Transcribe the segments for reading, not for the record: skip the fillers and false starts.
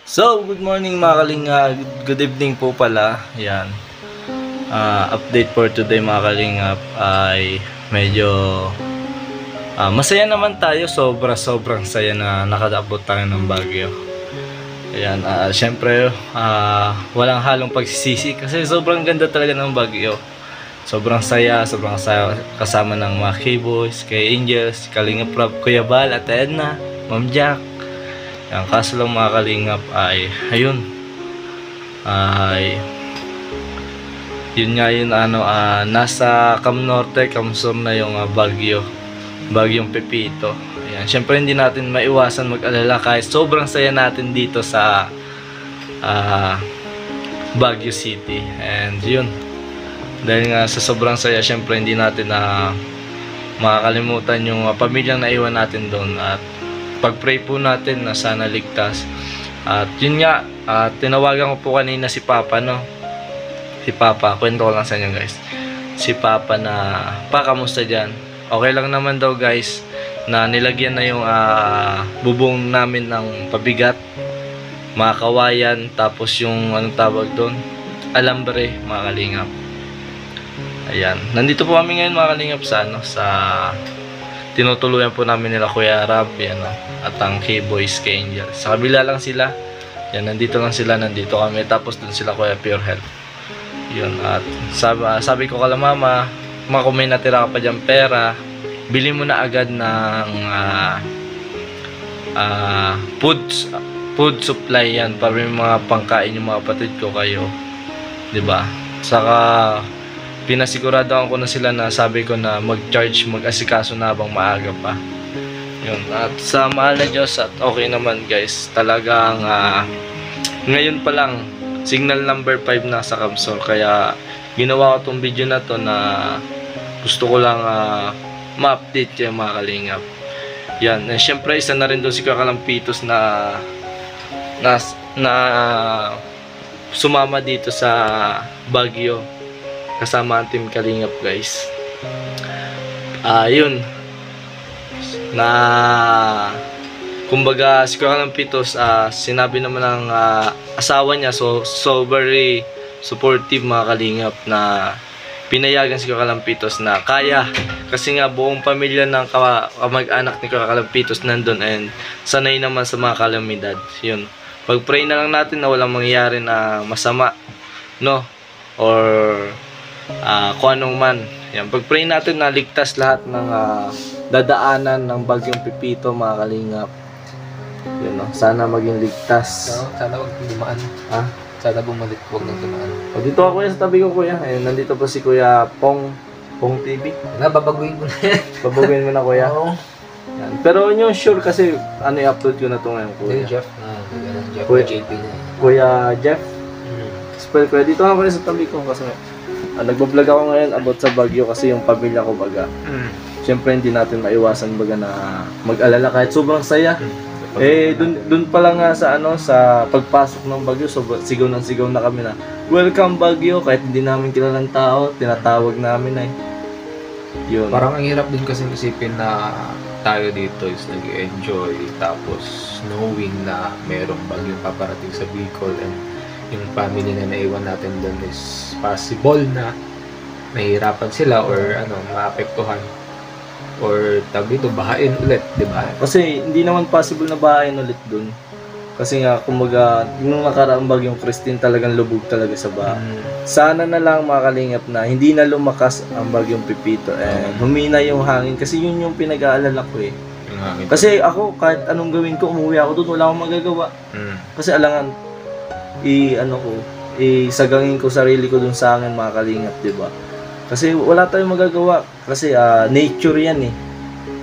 So, good morning mga kalinga. Good evening po pala. Yan. Update for today mga kalingap ay medyo masaya naman tayo. Sobrang saya na nakadabot tayo ng Baguio. Ayan, syempre walang halong pagsisisi kasi sobrang ganda talaga ng Baguio. Sobrang saya kasama ng mga K-Boys, kay Angels, Kalingap Rob, Kuya Bal, at Edna, Ma'am Jack. Ang kaso lang mga kalingap ay ayun yun nga yun nasa Cam Norte, Cam Sur na yung Bagyong Pepito. Ayan, syempre hindi natin maiwasan mag-alala kahit sobrang saya natin dito sa Baguio City. And yun, dahil nga sa sobrang saya, syempre hindi natin makakalimutan yung pamilyang naiwan natin doon, at pag-pray po natin na sana ligtas. At yun nga, tinawagan ko po kanina si Papa, no? Si Papa, kwento ko lang sa inyo guys. Si Papa na, kamusta dyan? Okay lang naman daw guys, na nilagyan na yung bubong namin ng pabigat, mga kawayan, tapos yung anong tawag doon, alambre, mga kalingap. Ayan, nandito po kami ngayon mga kalingap sa tinutuluyan po namin nila Kuya Rab, yan, at ang K-Boys, kay Angel. Sa kabila lang sila. Yan, nandito nandito kami. Tapos dun sila Kuya Pure Health. Yun, at sabi ko kala mama, kung may natira ka pa dyan pera, bili mo na agad ng food supply yan, para may mga pangkain yung mga kapatid ko kayo. 'Di ba? Saka pinasigurado ko na sila na sabi ko na mag-asikaso na habang maaga pa. Yun. At sa mahal na Diyos at okay naman guys. Talagang ngayon pa lang signal number 5 na sa Cam Sur. Kaya ginawa ko tong video na to na gusto ko lang ma-update kayo mga kalingap. Yan. Siyempre isa na rin doon si Kakalampitos na sumama dito sa Baguio kasama ang Team Kalingap guys. Yun na kumbaga si Kakalampitos, sinabi naman ng asawa niya, so very supportive mga kalingap, na pinayagan si Kakalampitos na kaya, kasi nga buong pamilya ng kamag-anak ni Kakalampitos nandun, and sanay naman sa mga kalamidad. Yun, pag-pray na lang natin na walang mangyayari na masama, no, or kung anong man. Yan, pag-pray natin na ligtas lahat ng dadaanan ng Bagyong Pepito mga kalingap. Yun, no? Sana maging ligtas. Sana wag dumaan. Sana bumalik, wag nang dumaan. O, dito ako kuya sa tabi ko kuya. Ayun, nandito po si Kuya Pong TV. Babaguhin ko na yan. Babaguhin mo na kuya. Oo. Yan. Pero nyo sure kasi i-upload ko na ito ngayon kuya. Jeff. Jeff. Kuya JP na. Kuya Jeff. Spell kuya. Dito ako kuya sa tabi ko kasi nagbablog ako ngayon about sa Baguio kasi yung pamilya ko baga. Siyempre hindi natin maiwasan baga na mag-alala kahit sobrang saya. Dun pa lang nga sa sa pagpasok ng Baguio, so sigaw na kami na welcome Baguio, kahit hindi namin kilalang tao, tinatawag namin ay. Yun. Parang ang hirap din kasi isipin na tayo dito is nag-enjoy, tapos knowing na merong bagyong paparating sa Bicol, and yung family na naiwan natin doon is possible na mahirapan sila or maapektuhan or dito bahain ulit, di ba? Kasi hindi naman possible na bahain ulit doon. Kasi nga kumbaga yung nakaraang bagyong Christine talagang lubog talaga sa baha. Sana na lang mga kalingap na hindi na lumakas ang Bagyong Pepito and humina yung hangin, kasi yun yung pinag-aalala ko eh. Kasi ako kahit anong gawin ko, umuwi ako doon, wala akong magagawa. Kasi alangan isagangin ko sarili ko dun sa akin mga kalingap, diba? Kasi wala tayong magagawa, kasi nature yan eh.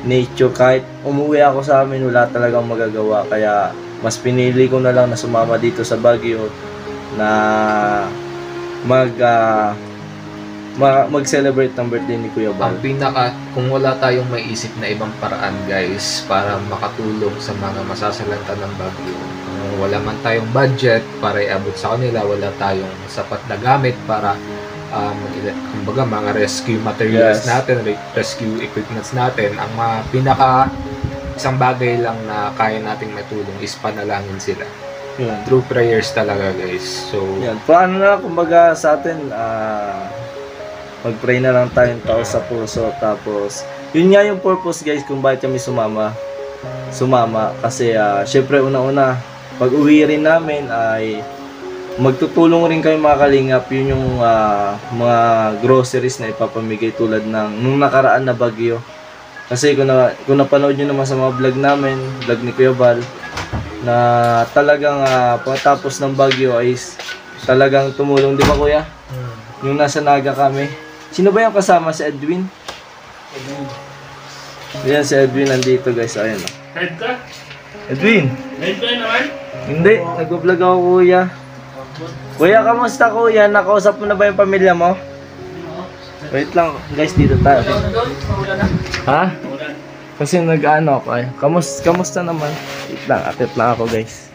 Nature, kahit umuwi ako sa amin, wala talagang magagawa. Kaya mas pinili ko na lang na sumama dito sa Baguio na mag-celebrate ng birthday ni Kuya Bal. Kung wala tayong maiisip na ibang paraan guys para makatulong sa mga masasalanta ng Baguio, wala man tayong budget para iabot sa kanila, wala tayong sapat na gamit para kumbaga mga rescue materials natin, rescue equipments natin, ang isang bagay lang na kaya nating matulong is panalangin sila. Yun. Through prayers talaga guys. So, Yan. Paano na, kumbaga sa atin, mag-pray na lang tayong tao sa puso. Tapos, yun nga yung purpose guys kung bakit kami sumama. Kasi, syempre, una-una, pag uwi rin namin ay magtutulong rin kayo mga kalingap. Yun yung mga groceries na ipapamigay tulad ng nung nakaraan na bagyo. Kasi kung napanood nyo naman sa mga vlog namin, vlog ni Kuya Val, na talagang pagkatapos ng bagyo ay talagang tumulong, di ba Kuya? Yung nasa Naga kami. Sino ba yung kasama? Si Edwin? Yan si Edwin nandito guys. Ayan o. Head ka? Edwin! Head ka naman? Hindi, nag-vlog ako Kuya. Kuya, kamusta Kuya? Nakausap mo na ba yung pamilya mo? Wait lang guys, dito tayo. Ha? Kasi nag-ano ako ay. Kamusta naman? Wait lang, atip lang ako guys.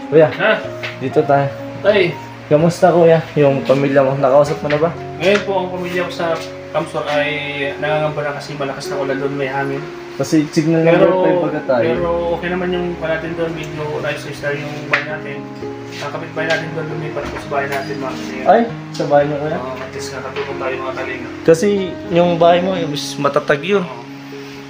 Kuya, Ha? dito tayo. Tay, Kamusta Kuya? Yung pamilya mo, nakausap mo na ba? ngayon po ang pamilya ko sa Kamsor ay nangangamba na kasi malakas na ulan doon, may hangin. Kasi signal number 5 pagka tayo. Pero okay naman yung pa natin doon, medyo nice-star yung bahay natin. Ang kapitbahay natin doon, lumipat po sa bahay natin mga kalinga. Ay, sa bahay niyo Kuya? At least nakatulong tayo mga kalinga. Kasi yung bahay mo, yung matatag yun.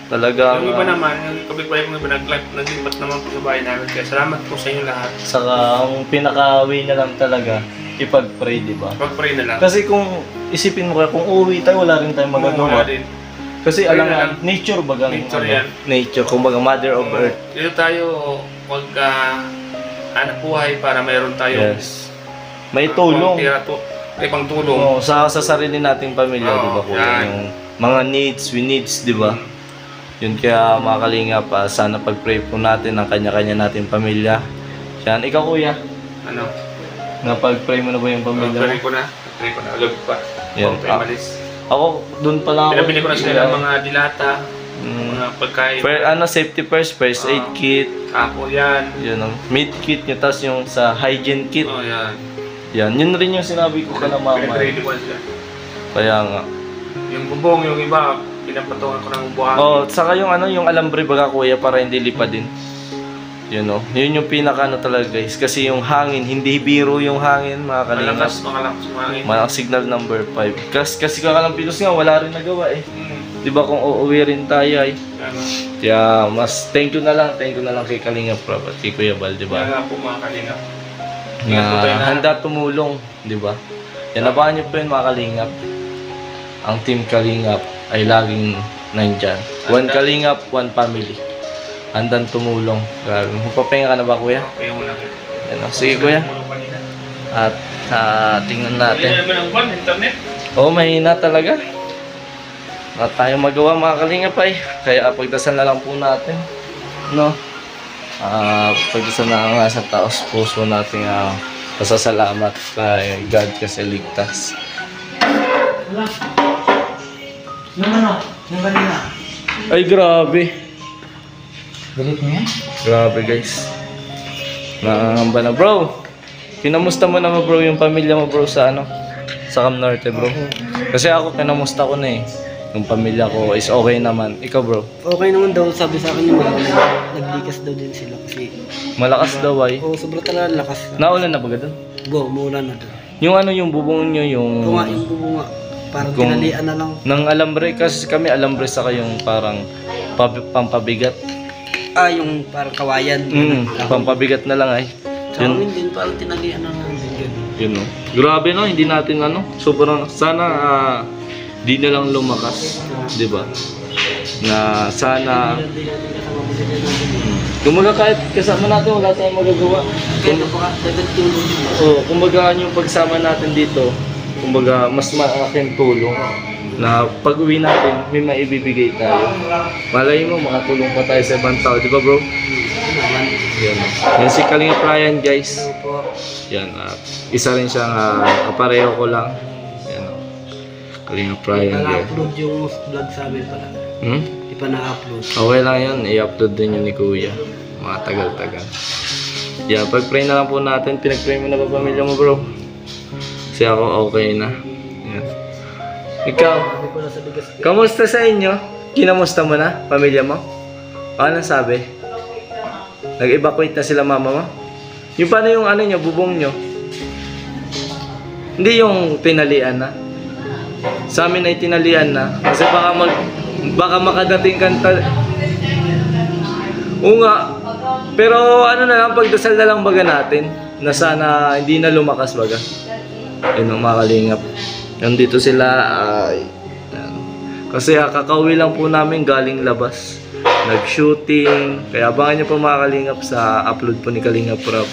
Talaga. Yung iba naman, yung kapitbahay mo iba naglipat naman po sa bahay namin. Kaya salamat po sa inyo lahat. Saka ang pinaka-way na lang talaga, ipag-pray, di ba? Pag-pray na lang. Kasi kung isipin mo kaya, kung uuwi tayo, wala rin tayong magagawa. Wala din. Kasi Pray alam na nga, lang. nature bagang Nature yan. Nature, kumbaga mother of earth. Dito tayo wag anak buhay para mayroon tayo. Yes. May tulong. May pangtulong. Oo, sa sarili nating pamilya, Oo, di ba Kuya? yan. Yung mga needs, di ba? Yun kaya mga kalingap, sana pag-pray po natin ang kanya-kanya nating pamilya. Yan, ikaw Kuya, Ano? napag-pray mo na ba yung pamilya mo? Pray ko na. Pray ko na. Agad pa. Yan. Huwag tayo malis. Ako, doon pa lang ako. Pinabili ko na sila ng mga dilata, mga pagkain. Safety first aid kit. Ako yan. Yun ang meat kit nyo, tapos yung sa hygiene kit. Oh, yan. Yan, yun rin yung sinabi ko ka na mama. Pinag-ready ko na sila. Kaya nga. Yung bubong, yung iba, pinapatungan ko ng buhangin. Oh, saka yung yung alambre baga Kuya para hindi lipad din. Yun o. Yun yung pinaka talaga guys. Kasi yung hangin, hindi biro yung hangin mga kalingap. Malakas yung hangin. Malakas signal number 5. Kasi Kakalampinos nga, wala rin nagawa eh. Di ba kung uuwi rin tayo ay. Ano? Kaya mas thank you na lang kay Kalingap Prab at kay Kuya Val, di Kaya ba? nga po mga kalingap. Na handa tumulong, di ba? Yan, abangan niyo po yun mga Kalingap. Ang team Kalingap ay laging nandyan. One Kalingap, one family. Handang tumulong. Grabe. Magpapahinga ka na ba Kuya? Okay mo lang. Yan, sige Kuya. At tingnan Hindi natin. naman ang buwan, internet. Oo, mahina talaga. Wala tayong magawa mga kalingap ay. Kaya pagdasal na lang po natin. No? Pagdasal na nga sa taos puso natin pasasalamat kay God kasi ligtas. Yung kanina. Ay grabe. Galit mo yan? Grabe guys. Nakangamba na bro. Kinamusta mo naman bro yung pamilya mo bro sa sa Cam Norte bro. Kasi ako kinamusta ko na eh. Yung pamilya ko is okay naman. Ikaw bro? Okay naman daw, sabi sa akin yung mga naglikas daw din sila kasi Malakas daw ay. sobrang talaga lakas. Naulan na ba doon? Umulan na daw. Yung yung bubong nyo yung... Kung nga yung bubunga, parang Kung- tinalian na lang. Nang alambre kasi kami alambre saka yung parang pampabigat. Yung parang kawayan. Pampabigat na lang ay. Sa Yun, amin din, parang tinalian na lang din. Ganun. yun no. Grabe no, hindi natin sobrang sana di na lang lumakas, 'di ba? Na sana kumbaga kahit kasama natin wala tayong magagawa. Kaya napaka dagat tulong din. Kumbaga yung pagsama natin dito, kumbaga mas malaking tulong na pag-uwi natin may maibibigay tayo. Malay mo makatulong pa tayo sa ibang tao, 'di ba bro? Yan. Yan si Kalingap Ryan guys. Po. Yan, isa rin siyang kapareho ko lang. Yan, Kalingap Ryan guys. Na-upload yung vlog sa amin pala. Di pa na-upload. Okay lang yan, i-upload din yun ni Kuya. Mga tagal-tagal. Yan, pag-pray na lang po natin. Pinag-pray mo na ba pamilya mo bro? Kasi ako okay na. Yan. Ikaw, Sabi ko na sa bigas. kamusta sa inyo? Kinamusta mo na, pamilya mo? Ano sabi? Nag-evacuate na sila mama mo? Yung paano yung ano nyo, bubong nyo? Hindi yung tinalian na. Sa amin ay tinalian na. Kasi baka makadating kanta. Oo nga. Pero ano na lang, pagdasal na lang baga natin. Na sana hindi na lumakas baga. Yun ang mga kalingap. Nandito sila ay... kasi kakauwi lang po namin galing labas. Nag-shooting. Kaya abangan nyo po mga kalingap sa upload po ni Kalingap Rob.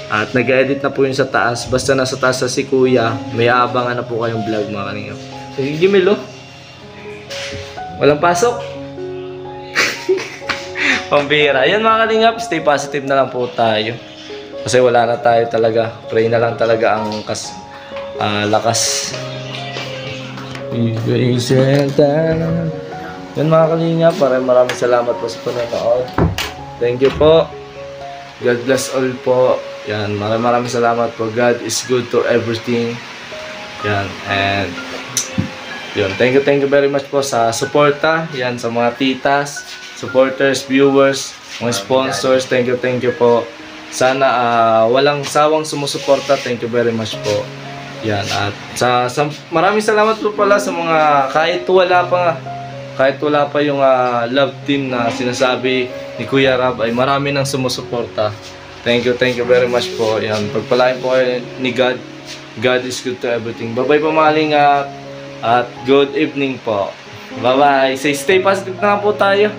At nag-edit na po yun sa taas. Basta nasa taas sa si Kuya, may aabangan na po kayong vlog mga kalingap. Sige, Gimil, oh. Walang pasok. Pambira. Ayan mga kalingap, stay positive na lang po tayo. Kasi wala na tayo talaga. Pray na lang talaga ang lakas. Yan mga kalingap, maraming salamat po sa panonood. Thank you po. God bless all po. Yan, maraming salamat po. God is good to everything. Yan, and yun, thank you very much po sa suporta. Yan, sa mga titas, supporters, viewers, mga sponsors. Thank you po. Sana walang sawang sumusuporta. Thank you very much po. Yan, at sa maraming salamat po pala sa mga kahit wala pa yung love team na sinasabi ni Kuya Rob ay marami nang sumusuporta. Thank you very much po. Yan, pagpalain po kayo ni God. God is good to everything. Bye-bye po mga kalingap. At good evening po. Bye-bye. Stay positive na po tayo.